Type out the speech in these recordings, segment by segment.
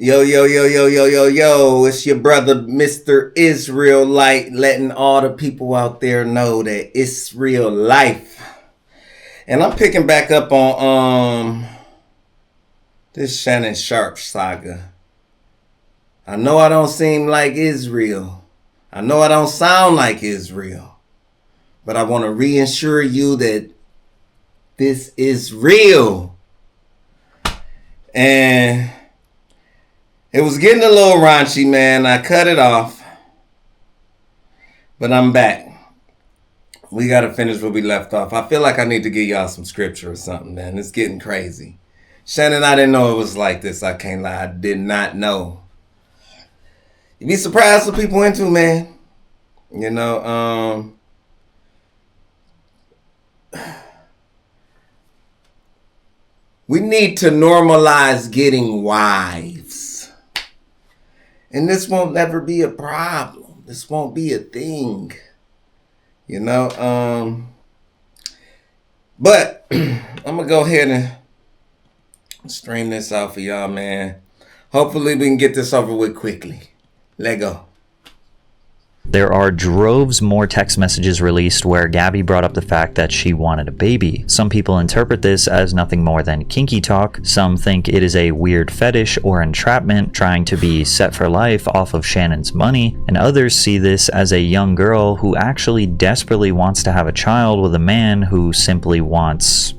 Yo, yo, yo, yo, yo, yo, yo. It's your brother, Mr. Israelite, letting all the people out there know that it's real life. And I'm picking back up on this Shannon Sharp saga. I know I don't seem like Israel. I know I don't sound like Israel. But I want to reassure you that this is real. And it was getting a little raunchy, man. I cut it off. But I'm back. We got to finish where we left off. I feel like I need to give y'all some scripture or something, man. It's getting crazy. Shannon, I didn't know it was like this. I can't lie. I did not know. You'd be surprised what people into, man. You know, we need to normalize getting wives. And this won't ever be a problem. This won't be a thing. You know, but I'm going to go ahead and stream this out for y'all, man. Hopefully we can get this over with quickly. Let go. There are droves more text messages released where Gabby brought up the fact that she wanted a baby. Some people interpret this as nothing more than kinky talk. Some think it is a weird fetish or entrapment trying to be set for life off of Shannon's money. And others see this as a young girl who actually desperately wants to have a child with a man who simply wants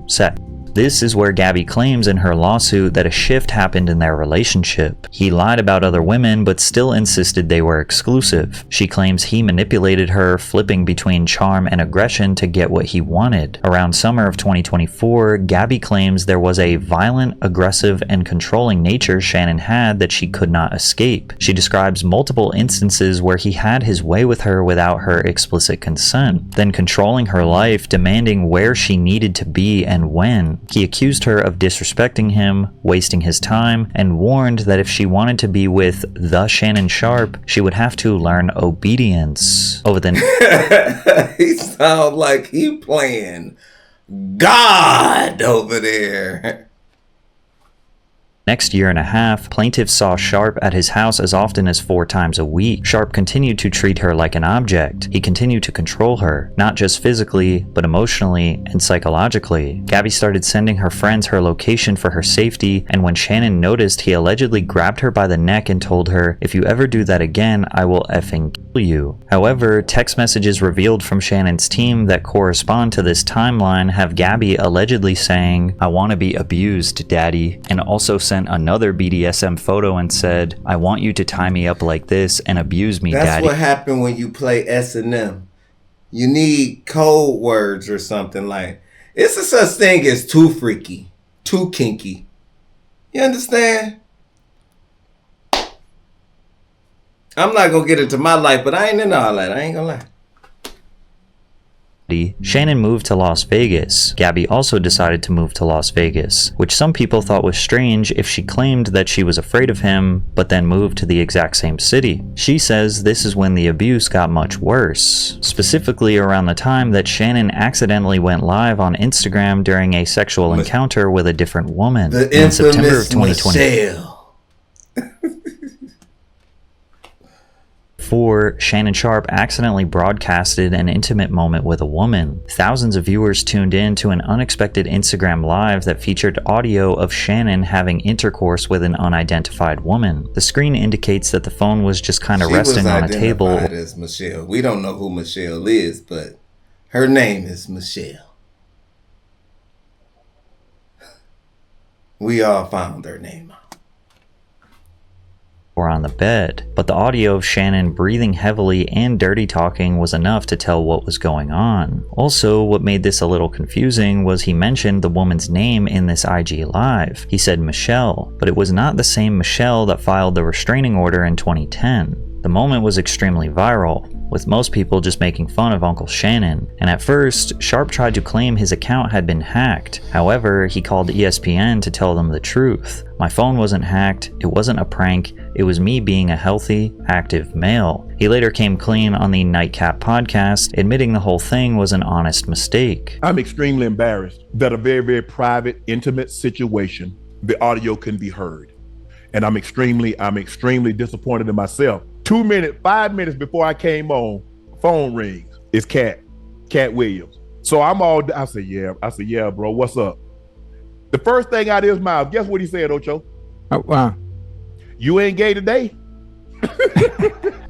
sex. This is where Gabby claims in her lawsuit that a shift happened in their relationship. He lied about other women but still insisted they were exclusive. She claims he manipulated her, flipping between charm and aggression to get what he wanted. Around summer of 2024, Gabby claims there was a violent, aggressive, and controlling nature Shannon had that she could not escape. She describes multiple instances where he had his way with her without her explicit consent, then controlling her life, demanding where she needed to be and when. He accused her of disrespecting him, wasting his time, and warned that if she wanted to be with the Shannon Sharp, she would have to learn obedience. Over the He sounds like he playing God over there. next year and a half, plaintiff saw Sharp at his house as often as 4 times a week. Sharp continued to treat her like an object. He continued to control her, not just physically, but emotionally and psychologically. Gabby started sending her friends her location for her safety, and when Shannon noticed, he allegedly grabbed her by the neck and told her, "If you ever do that again, I will effing kill you." However, text messages revealed from Shannon's team that correspond to this timeline have Gabby allegedly saying, "I want to be abused, daddy," and also sent another BDSM photo and said, "I want you to tie me up like this and abuse me, That's daddy." what happened when you play S&M. You need code words or something like, it's a such thing as too freaky, too kinky. You understand? I'm not going to get into my life, but I ain't into all that. I ain't going to lie. Shannon moved to Las Vegas. Gabby also decided to move to Las Vegas, which some people thought was strange if she claimed that she was afraid of him, but then moved to the exact same city. She says this is when the abuse got much worse, specifically around the time that Shannon accidentally went live on Instagram during a sexual encounter with a different woman. In September of 2020. Michelle. Shannon Sharp accidentally broadcasted an intimate moment with a woman. Thousands of viewers tuned in to an unexpected Instagram live that featured audio of Shannon having intercourse with an unidentified woman. The screen indicates that the phone was just kind of resting on a table. As Michelle. We don't know who Michelle is, but her name is Michelle. We all found her name out. On the bed, but the audio of Shannon breathing heavily and dirty talking was enough to tell what was going on. Also, what made this a little confusing was he mentioned the woman's name in this IG live. He said Michelle, but it was not the same Michelle that filed the restraining order in 2010. The moment was extremely viral, with most people just making fun of Uncle Shannon, and at first, Sharp tried to claim his account had been hacked. However, he called ESPN to tell them the truth. "My phone wasn't hacked, it wasn't a prank, it was me being a healthy, active male." He later came clean on the Nightcap podcast, admitting the whole thing was an honest mistake. "I'm extremely embarrassed that a very, very private, intimate situation, the audio can be heard. and I'm extremely disappointed in myself. 2 minutes, 5 minutes before I came on, phone rings. It's Cat Williams. So I said, yeah, bro, what's up? The first thing out of his mouth, guess what he said, Ocho? Oh, wow. You ain't gay today?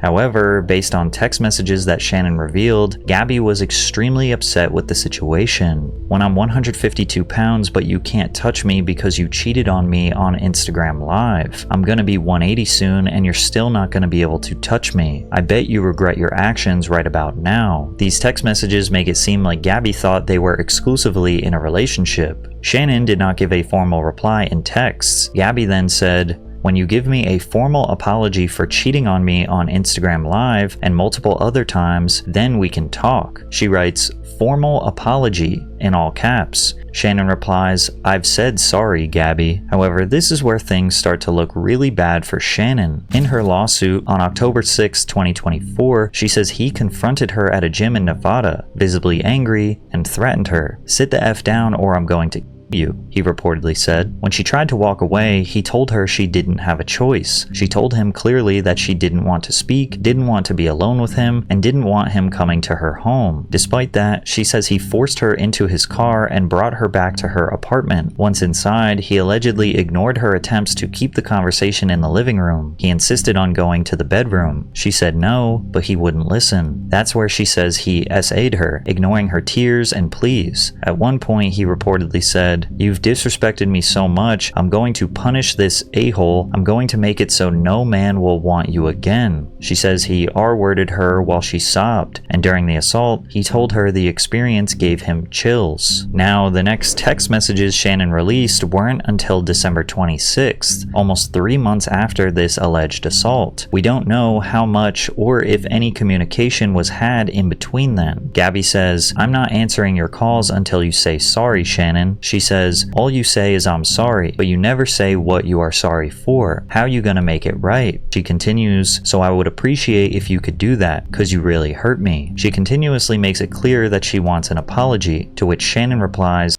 However, based on text messages that Shannon revealed, Gabby was extremely upset with the situation. When I'm 152 pounds but you can't touch me because you cheated on me on Instagram Live. I'm gonna be 180 soon and you're still not gonna be able to touch me. I bet you regret your actions right about now. These text messages make it seem like Gabby thought they were exclusively in a relationship. Shannon did not give a formal reply in texts. Gabby then said, "When you give me a formal apology for cheating on me on Instagram Live and multiple other times, then we can talk." She writes, "Formal apology," in all caps. Shannon replies, "I've said sorry, Gabby." However, this is where things start to look really bad for Shannon. In her lawsuit on October 6, 2024, she says he confronted her at a gym in Nevada, visibly angry, and threatened her. "Sit the F down or I'm going to you," he reportedly said. When she tried to walk away, he told her she didn't have a choice. She told him clearly that she didn't want to speak, didn't want to be alone with him, and didn't want him coming to her home. Despite that, she says he forced her into his car and brought her back to her apartment. Once inside, he allegedly ignored her attempts to keep the conversation in the living room. He insisted on going to the bedroom. She said no, but he wouldn't listen. That's where she says he SA'd her, ignoring her tears and pleas. At one point, he reportedly said, "You've disrespected me so much, I'm going to punish this a-hole. I'm going to make it so no man will want you again." She says he R-worded her while she sobbed, and during the assault, he told her the experience gave him chills. Now, the next text messages Shannon released weren't until December 26th, almost 3 months after this alleged assault. We don't know how much or if any communication was had in between then. Gabby says, "I'm not answering your calls until you say sorry, Shannon." She says, "All you say is I'm sorry, but you never say what you are sorry for. How you gonna make it right?" She continues, "So I would appreciate if you could do that, cause you really hurt me." She continuously makes it clear that she wants an apology, to which Shannon replies,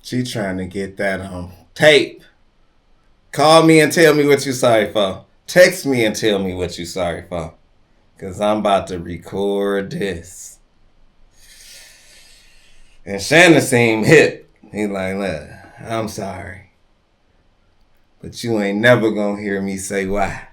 She trying to get that on tape. Call me and tell me what you sorry for. Text me and tell me what you sorry for. Cause I'm about to record this. And Shannon seemed hip. He like, "Look, I'm sorry. But you ain't never gonna hear me say why."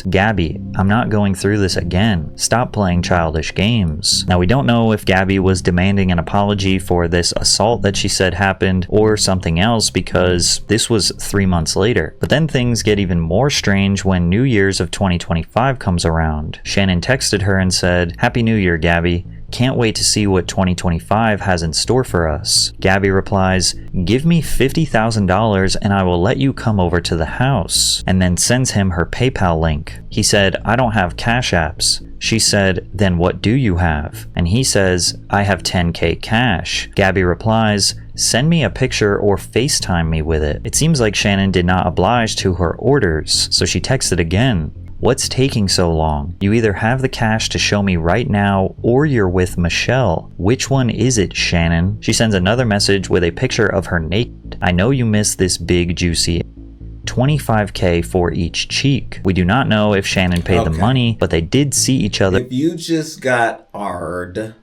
"Gabby, I'm not going through this again. Stop playing childish games." Now, we don't know if Gabby was demanding an apology for this assault that she said happened or something else, because this was 3 months later. But then things get even more strange when New Year's of 2025 comes around. Shannon texted her and said, "Happy New Year, Gabby. Can't wait to see what 2025 has in store for us." Gabby replies, "Give me $50,000 and I will let you come over to the house," and then sends him her PayPal link. He said, "I don't have Cash Apps." She said, "Then what do you have?" And he says, "I have 10K cash." Gabby replies, "Send me a picture or FaceTime me with it." It seems like Shannon did not oblige to her orders, so she texted again. "What's taking so long? You either have the cash to show me right now or you're with Michelle. Which one is it, Shannon?" She sends another message with a picture of her naked. "I know you miss this big juicy 25K for each cheek." We do not know if Shannon paid the money, but they did see each other. If you just got R'd,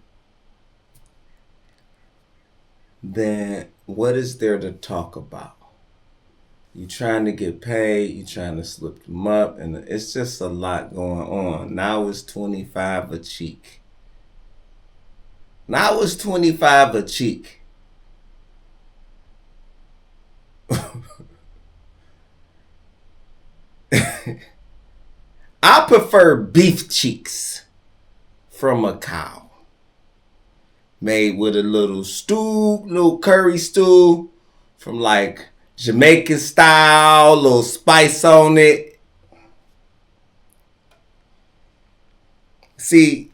then what is there to talk about? You trying to get paid, you trying to slip them up, and it's just a lot going on. Now it's 25 a cheek. Now it's 25 a cheek. I prefer beef cheeks from a cow, made with a little stew, little curry stew from like Jamaican style, little spice on it. See,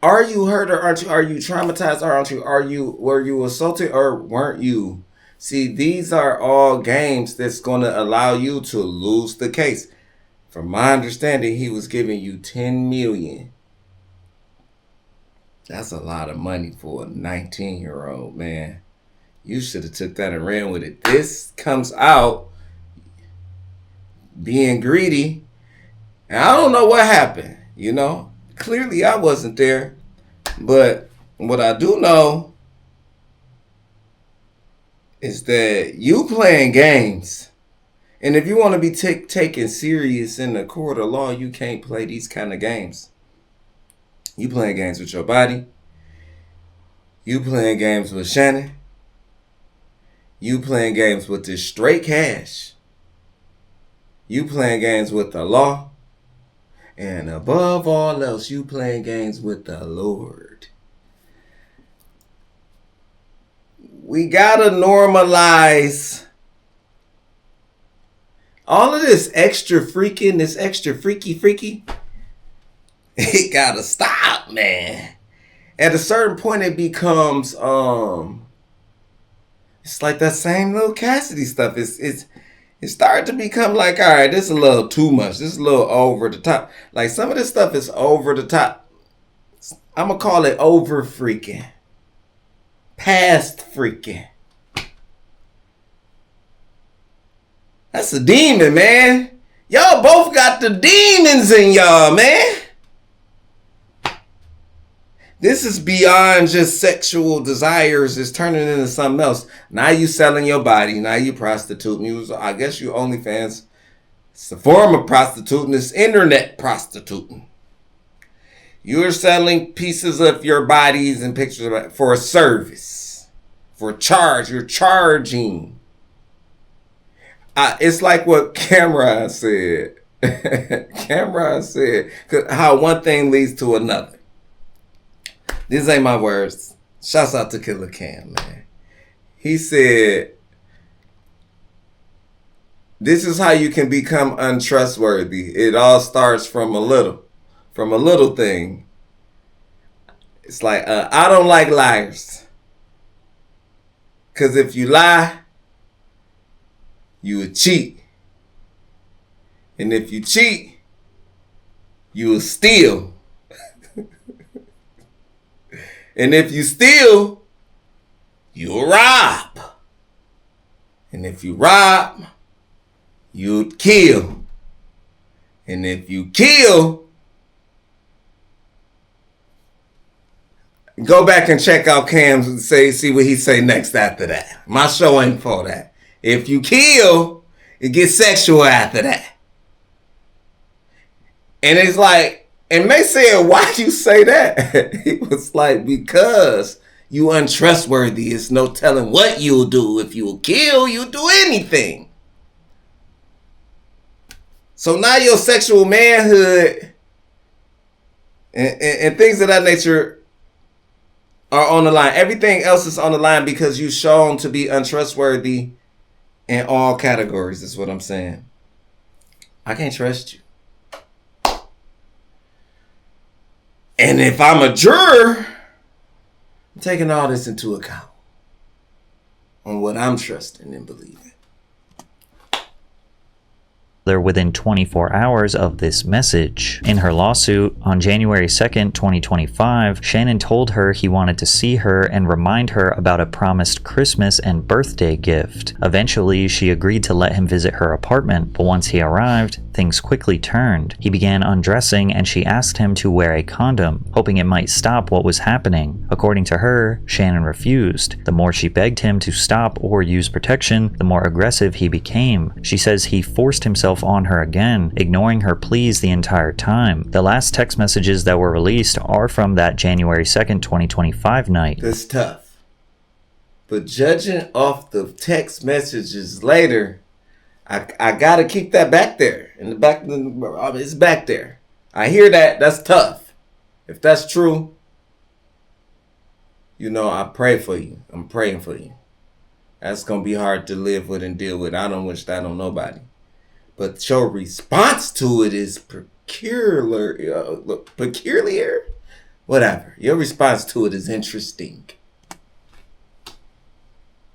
are you hurt or aren't you? Are you traumatized or aren't you? Were you assaulted or weren't you? See, these are all games that's going to allow you to lose the case. From my understanding, he was giving you $10 million That's a lot of money for a 19-year-old, man. You should have took that and ran with it. This comes out being greedy. And I don't know what happened, you know. Clearly I wasn't there. But what I do know is that you playing games. And if you want to be taken serious in the court of law, you can't play these kind of games. You playing games with your body. You playing games with Shannon. You playing games with this straight cash. You playing games with the law. And above all else, you playing games with the Lord. We gotta normalize all of this extra freaking, this extra freaky. It gotta stop, man. At a certain point, it becomes it's like that same little Cassidy stuff. It's starting to become like, all right, this is a little too much. This is a little over the top. Like some of this stuff is over the top. I'm gonna call it over freaking, past freaking. That's a demon, man. Y'all both got the demons in y'all, man. This is beyond just sexual desires. It's turning into something else. Now you selling your body. Now you prostituting. I guess you OnlyFans. It's a form of prostituting. It's internet prostituting. You're selling pieces of your bodies and pictures for a service. For a charge. You're charging. It's like what Cameron said. Cameron said how one thing leads to another. These ain't my words. Shouts out to Killer Cam, man. He said, this is how you can become untrustworthy. It all starts from a little thing. It's like, I don't like liars. Because if you lie, you will cheat. And if you cheat, you will steal. And if you steal, you'll rob. And if you rob, you'll kill. And if you kill, go back and check out Cam's and see what he say next after that. My show ain't for that. If you kill, it gets sexual after that. And it's like, and they said, why you say that? He was like, because you untrustworthy. It's no telling what you'll do. If you'll kill, you'll do anything. So now your sexual manhood and things of that nature are on the line. Everything else is on the line because you've shown to be untrustworthy in all categories, is what I'm saying. I can't trust you. And if I'm a juror, I'm taking all this into account on what I'm trusting and believing. They're within 24 hours of this message. In her lawsuit, on January 2nd, 2025, Shannon told her he wanted to see her and remind her about a promised Christmas and birthday gift. Eventually, she agreed to let him visit her apartment, but once he arrived, things quickly turned. He began undressing and she asked him to wear a condom, hoping it might stop what was happening. According to her, Shannon refused. The more she begged him to stop or use protection, the more aggressive he became. She says he forced himself on her again, ignoring her pleas the entire time. The last text messages that were released are from that January 2nd, 2025 night. That's tough. But judging off the text messages later, I gotta keep that back there. In the back, it's back there. I hear that. That's tough. If that's true, you know, I pray for you. I'm praying for you. That's gonna be hard to live with and deal with. I don't wish that on nobody. But your response to it is peculiar. Whatever. Your response to it is interesting.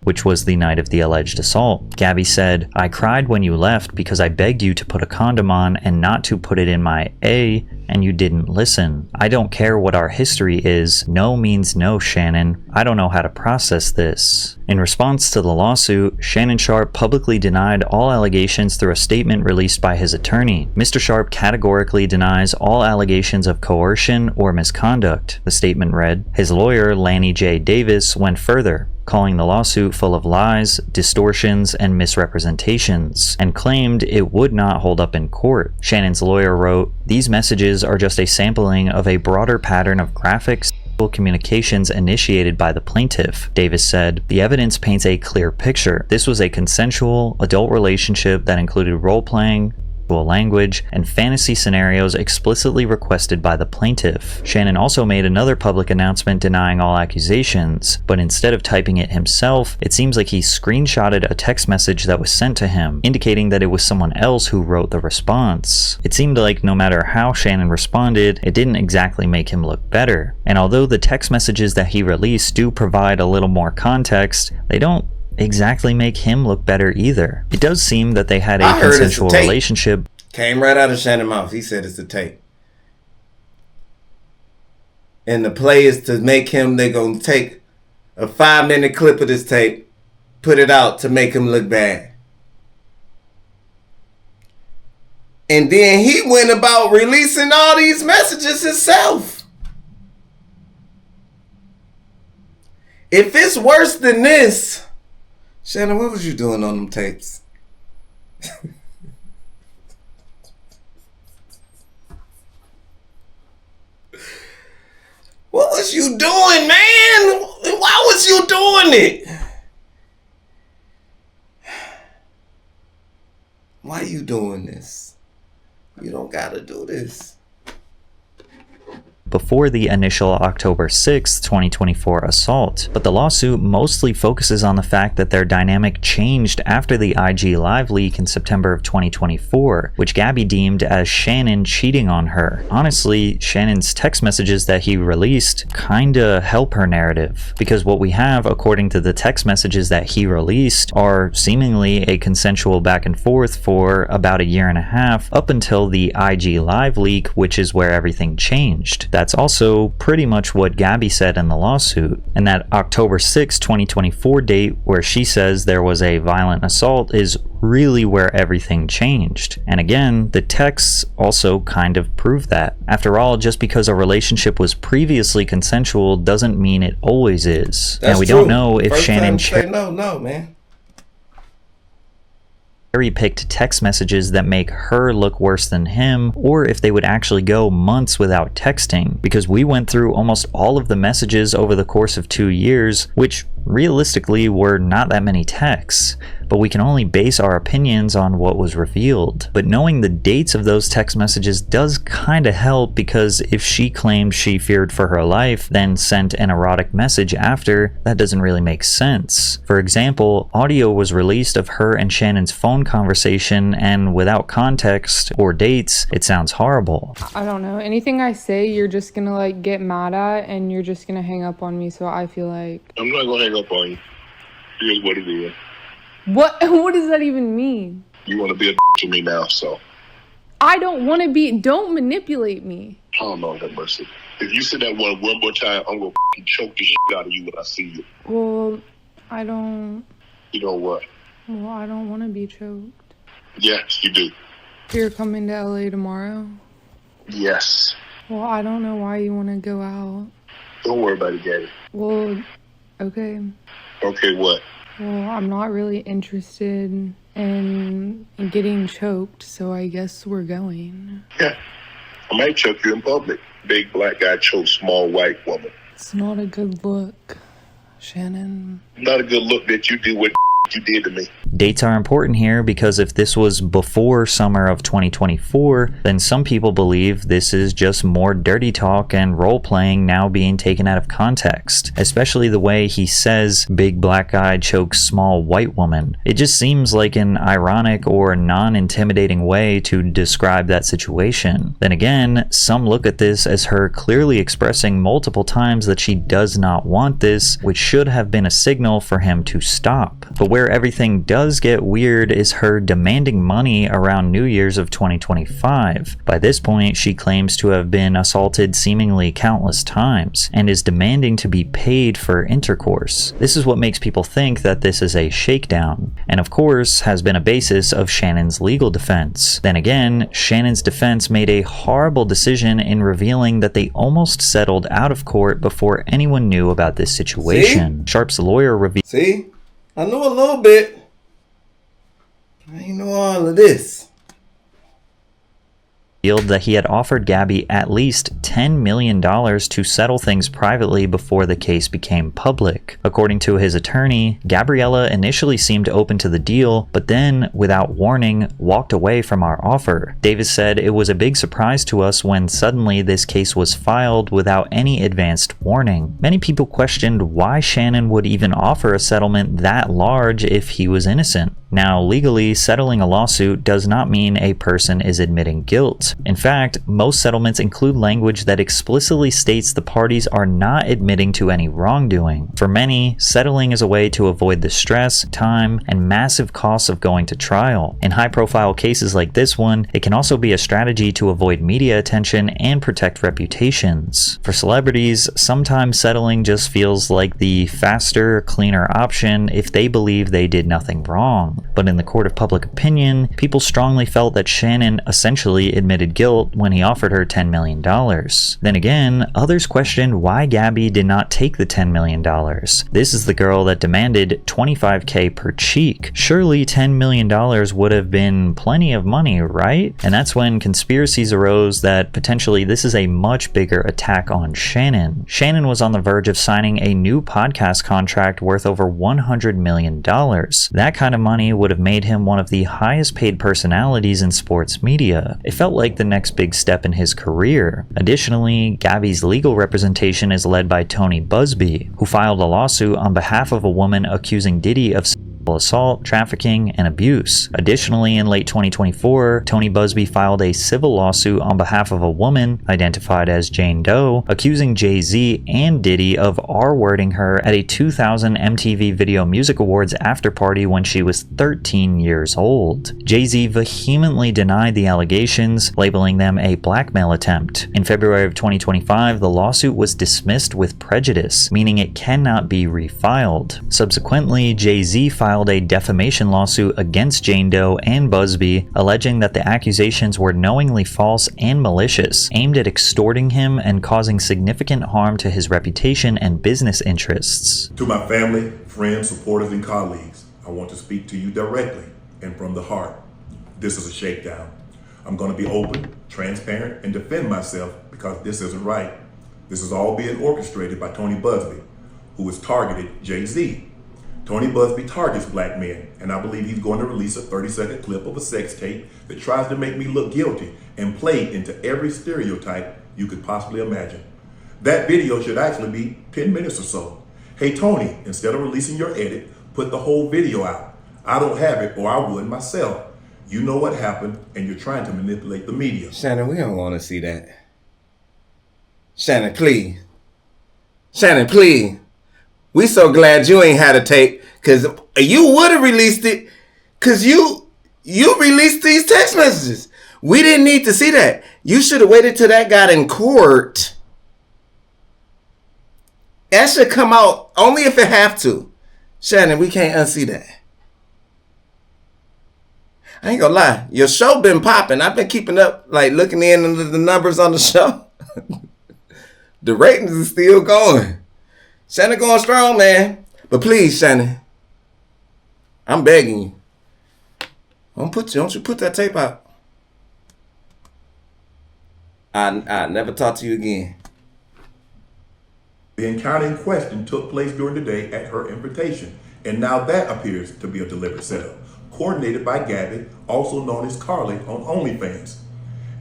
which was the night of the alleged assault. Gabby said, "I cried when you left because I begged you to put a condom on and not to put it in my A, and you didn't listen. I don't care what our history is. No means no, Shannon. I don't know how to process this." In response to the lawsuit, Shannon Sharpe publicly denied all allegations through a statement released by his attorney. Mr. Sharpe categorically denies all allegations of coercion or misconduct, the statement read. His lawyer, Lanny J. Davis, went further, calling the lawsuit full of lies, distortions, and misrepresentations, and claimed it would not hold up in court. Shannon's lawyer wrote, "These messages are just a sampling of a broader pattern of graphic sexual communications initiated by the plaintiff." Davis said, "The evidence paints a clear picture. This was a consensual, adult relationship that included role-playing, language, and fantasy scenarios explicitly requested by the plaintiff." Shannon also made another public announcement denying all accusations, but instead of typing it himself, it seems like he screenshotted a text message that was sent to him, indicating that it was someone else who wrote the response. It seemed like no matter how Shannon responded, it didn't exactly make him look better. And although the text messages that he released do provide a little more context, they don't exactly make him look better either. It does seem that they had a consensual relationship. Came right out of Shannon's mouth. He said it's a tape. And the play is to make him, they're going to take a 5-minute clip of this tape, put it out to make him look bad. And then he went about releasing all these messages himself. If it's worse than this, Shannon, what was you doing on them tapes? What was you doing, man? Why was you doing it? Why you doing this? You don't gotta do this. Before the initial October 6, 2024 assault, but the lawsuit mostly focuses on the fact that their dynamic changed after the IG Live leak in September of 2024, which Gabby deemed as Shannon cheating on her. Honestly, Shannon's text messages that he released kinda help her narrative, because what we have, according to the text messages that he released, are seemingly a consensual back and forth for about a year and a half, up until the IG Live leak, which is where everything changed. That's also pretty much what Gabby said in the lawsuit. And that October 6, 2024 date where she says there was a violent assault is really where everything changed. And again, the texts also kind of prove that. After all, just because a relationship was previously consensual doesn't mean it always is. That's now we true. don't know if First Shannon say no, man. cherry-picked text messages that make her look worse than him, or if they would actually go months without texting, because we went through almost all of the messages over the course of 2 years, which realistically were not that many texts, but we can only base our opinions on what was revealed. But knowing the dates of those text messages does kinda help, because if she claimed she feared for her life, then sent an erotic message after, that doesn't really make sense. For example, audio was released of her and Shannon's phone conversation, and without context or dates, it sounds horrible. I don't know. Anything I say, you're just gonna like get mad at, and you're just gonna hang up on me, so I feel like... I'm not gonna hang up on you. Here's what it is. What does that even mean? You want to be a to me now, so. I don't want to be... Don't manipulate me. Oh, Lord have mercy. If you say that one more time, I'm gonna choke the shit out of you when I see you. Well, I don't... You know what? Well, I don't want to be choked. Yes, you do. You're coming to LA tomorrow? Yes. Well, I don't know why you want to go out. Don't worry about it, Gabby. Well, okay. Okay, what? Well, I'm not really interested in getting choked, so I guess we're going. Yeah. I might choke you in public. Big black guy choke small white woman. It's not a good look, Shannon. Not a good look that you do what you did to me. Dates are important here because if this was before summer of 2024, then some people believe this is just more dirty talk and role-playing now being taken out of context, especially the way he says big black guy chokes small white woman. It just seems like an ironic or non-intimidating way to describe that situation. Then again, some look at this as her clearly expressing multiple times that she does not want this, which should have been a signal for him to stop. But where everything does get weird is her demanding money around New Year's of 2025. By this point, she claims to have been assaulted seemingly countless times and is demanding to be paid for intercourse. This is what makes people think that this is a shakedown, and of course has been a basis of Shannon's legal defense. Then again, Shannon's defense made a horrible decision in revealing that they almost settled out of court before anyone knew about this situation. Sharp's lawyer revealed. See? I know a little bit. I ain't know all of this. That he had offered Gabby at least $10 million to settle things privately before the case became public. According to his attorney, Gabriella initially seemed open to the deal, but then, without warning, walked away from our offer. Davis said it was a big surprise to us when suddenly this case was filed without any advanced warning. Many people questioned why Shannon would even offer a settlement that large if he was innocent. Now, legally, settling a lawsuit does not mean a person is admitting guilt. In fact, most settlements include language that explicitly states the parties are not admitting to any wrongdoing. For many, settling is a way to avoid the stress, time, and massive costs of going to trial. In high-profile cases like this one, it can also be a strategy to avoid media attention and protect reputations. For celebrities, sometimes settling just feels like the faster, cleaner option if they believe they did nothing wrong. But in the court of public opinion, people strongly felt that Shannon essentially admitted guilt when he offered her $10 million. Then again, others questioned why Gabby did not take the $10 million. This is the girl that demanded $25K per cheek. Surely $10 million would have been plenty of money, right? And that's when conspiracies arose that potentially this is a much bigger attack on Shannon. Shannon was on the verge of signing a new podcast contract worth over $100 million. That kind of money would have made him one of the highest paid personalities in sports media. It felt like the next big step in his career. Additionally, Gabby's legal representation is led by Tony Busby, who filed a lawsuit on behalf of a woman accusing Diddy of assault, trafficking, and abuse. Additionally, in late 2024, Tony Busby filed a civil lawsuit on behalf of a woman, identified as Jane Doe, accusing Jay-Z and Diddy of R-wording her at a 2000 MTV Video Music Awards after-party when she was 13 years old. Jay-Z vehemently denied the allegations, labeling them a blackmail attempt. In February of 2025, the lawsuit was dismissed with prejudice, meaning it cannot be refiled. Subsequently, Jay-Z filed a defamation lawsuit against Jane Doe and Busby, alleging that the accusations were knowingly false and malicious, aimed at extorting him and causing significant harm to his reputation and business interests. To my family, friends, supporters, and colleagues, I want to speak to you directly and from the heart. This is a shakedown. I'm going to be open, transparent, and defend myself because this isn't right. This is all being orchestrated by Tony Busby, who has targeted Jay-Z. Tony Busby targets black men, and I believe he's going to release a 30-second clip of a sex tape that tries to make me look guilty and play into every stereotype you could possibly imagine. That video should actually be 10 minutes or so. Hey Tony, instead of releasing your edit, put the whole video out. I don't have it, or I would myself. You know what happened, and you're trying to manipulate the media. Shannon, we don't want to see that. Shannon, please. Shannon, please. We so glad you ain't had a tape, because you would have released it, because you released these text messages. We didn't need to see that. You should have waited till that got in court. That should come out only if it have to. Shannon, we can't unsee that. I ain't gonna lie. Your show been popping. I've been keeping up, like looking in the numbers on the show. The ratings is still going. Shannon going strong, man. But please, Shannon, I'm begging you. Don't you put that tape out. I never talk to you again. The encounter in question took place during the day at her invitation And now that appears to be a deliberate setup, coordinated by Gabby, also known as Carly on OnlyFans.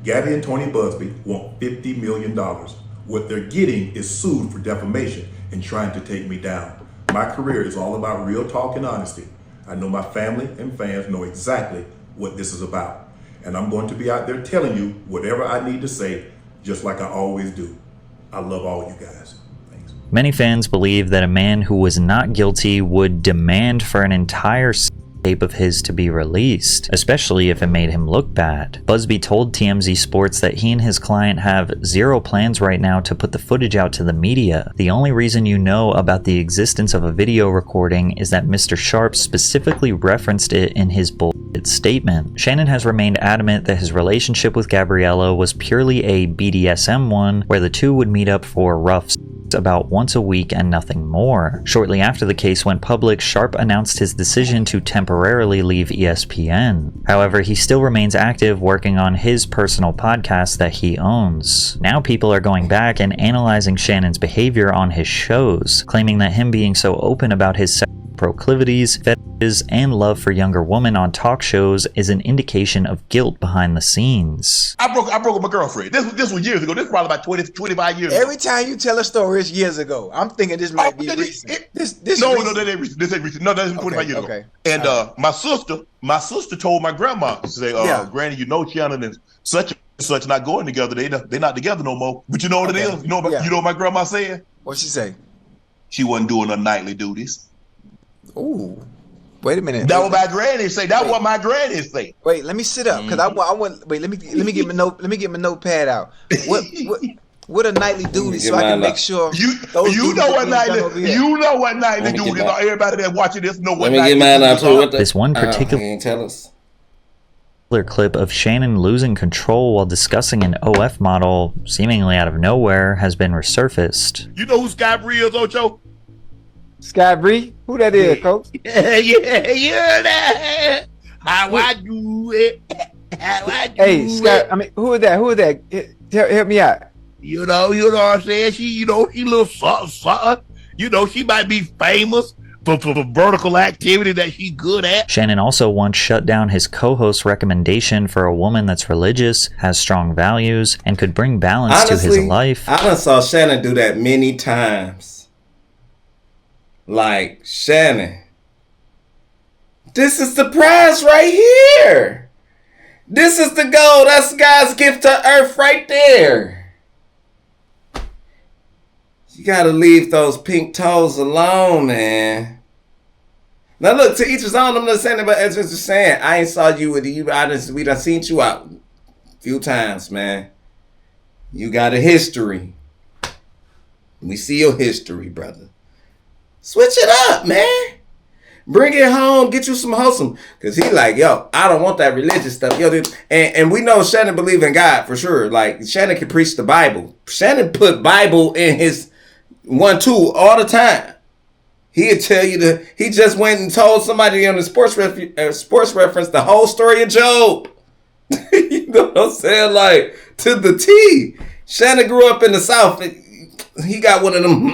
Gabby and Tony Busby want $50 million. What they're getting is sued for defamation and trying to take me down. My career is all about real talk and honesty. I know my family and fans know exactly what this is about. And I'm going to be out there telling you whatever I need to say, just like I always do. I love all you guys. Thanks. Many fans believe that a man who was not guilty would demand for an entire tape of his to be released, especially if it made him look bad. Busby told TMZ Sports that he and his client have zero plans right now to put the footage out to the media. The only reason you know about the existence of a video recording is that Mr. Sharp specifically referenced it in his bullshit statement. Shannon has remained adamant that his relationship with Gabriella was purely a BDSM one, where the two would meet up for rough about once a week and nothing more. Shortly after the case went public, Sharp announced his decision to temporarily leave ESPN. However, he still remains active working on his personal podcast that he owns. Now people are going back and analyzing Shannon's behavior on his shows, claiming that him being so open about his sexual proclivities, fetishes, and love for younger women on talk shows is an indication of guilt behind the scenes. I broke with my girlfriend. This was years ago. This was probably about 25 years ago. Every time you tell a story, it's years ago. I'm thinking this might be recent. No, that ain't recent. This ain't recent. No, that's 25 years ago. And my sister told my grandma, she said, Granny, you know Shannon and such and such not going together. They're not together no more. But you know what it is? You know what my grandma said? What'd she say? She wasn't doing her nightly duties. Ooh. Wait a minute. That was my granny say. That what my granny say. Wait, let me sit up because I want. Wait, let me get my note. Let me get my notepad out. What a nightly duty so I can make sure. You know what nightly duty. Everybody that watching this know what. Let me get mine out too. This one particular tell us. Clip of Shannon losing control while discussing an OF model seemingly out of nowhere has been resurfaced. You know who Sky Bree is, Ocho? Sky Bree? Who that is, Coach? Yeah. How I do it. Hey, Sky. I mean, who is that? Who is that? Help me out. You know what I'm saying? She little something. She might be famous for vertical activity that she good at. Shannon also once shut down his co-host's recommendation for a woman that's religious, has strong values, and could bring balance to his life. I done saw Shannon do that many times. Like, Shannon, this is the prize right here. This is the gold. That's God's gift to earth right there. You gotta leave those pink toes alone, man. Now look, to each his own. I'm not saying it, but as just saying, I ain't saw you with you. We done seen you out a few times, man. You got a history. We see your history, brother. Switch it up, man. Bring it home. Get you some wholesome. Because he like, yo, I don't want that religious stuff. Yo, dude. And we know Shannon believe in God for sure. Like, Shannon can preach the Bible. Shannon put Bible in his 1-2 all the time. He'd tell you he just went and told somebody on the sports reference the whole story of Job. You know what I'm saying? Like, to the T. Shannon grew up in the South. He got one of them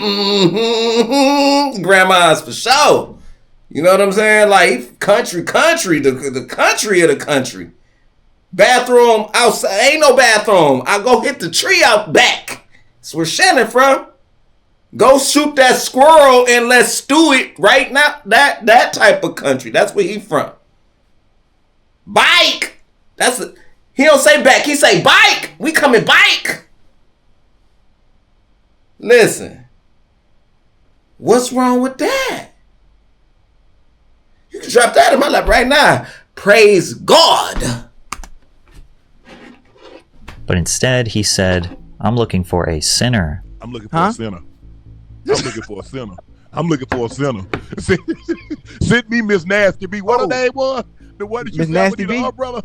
grandmas for sure. You know what I'm saying? Like, country, the country of the country. Bathroom outside. Ain't no bathroom. I go hit the tree out back. That's where Shannon from. Go shoot that squirrel and let's stew it right now. That type of country. That's where he from. Bike. He don't say back. He say bike. We coming bike. Listen, what's wrong with that? You can drop that in my lap right now. Praise God. But instead, he said, I'm looking for a sinner. I'm looking for a sinner. Send me Miss Nasty B. What her name was? The one that you said with the umbrella?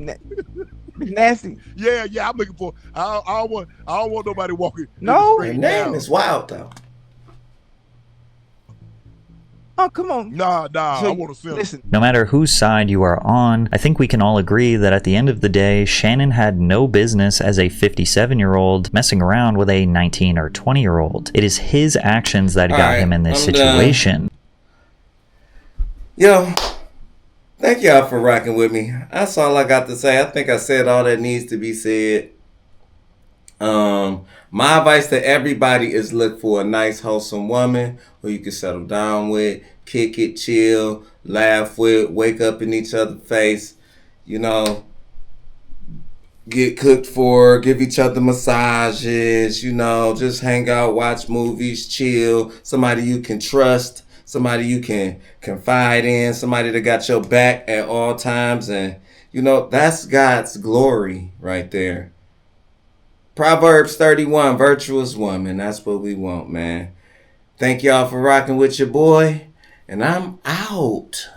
Nasty. Yeah. I'm looking for. I don't want nobody walking. No, her name is wild though. Oh, come on. Nah. I want to send. Listen. No matter whose side you are on, I think we can all agree that at the end of the day, Shannon had no business as a 57-year-old messing around with a 19 or 20-year-old. It is his actions that got him in this situation. Yo, thank y'all for rocking with me. That's all I got to say. I think I said all that needs to be said. My advice to everybody is look for a nice, wholesome woman who you can settle down with, kick it, chill, laugh with, wake up in each other's face, you know, get cooked for, give each other massages, you know, just hang out, watch movies, chill. Somebody you can trust, somebody you can confide in, somebody that got your back at all times. And, you know, that's God's glory right there. Proverbs 31, virtuous woman. That's what we want, man. Thank y'all for rocking with your boy. And I'm out.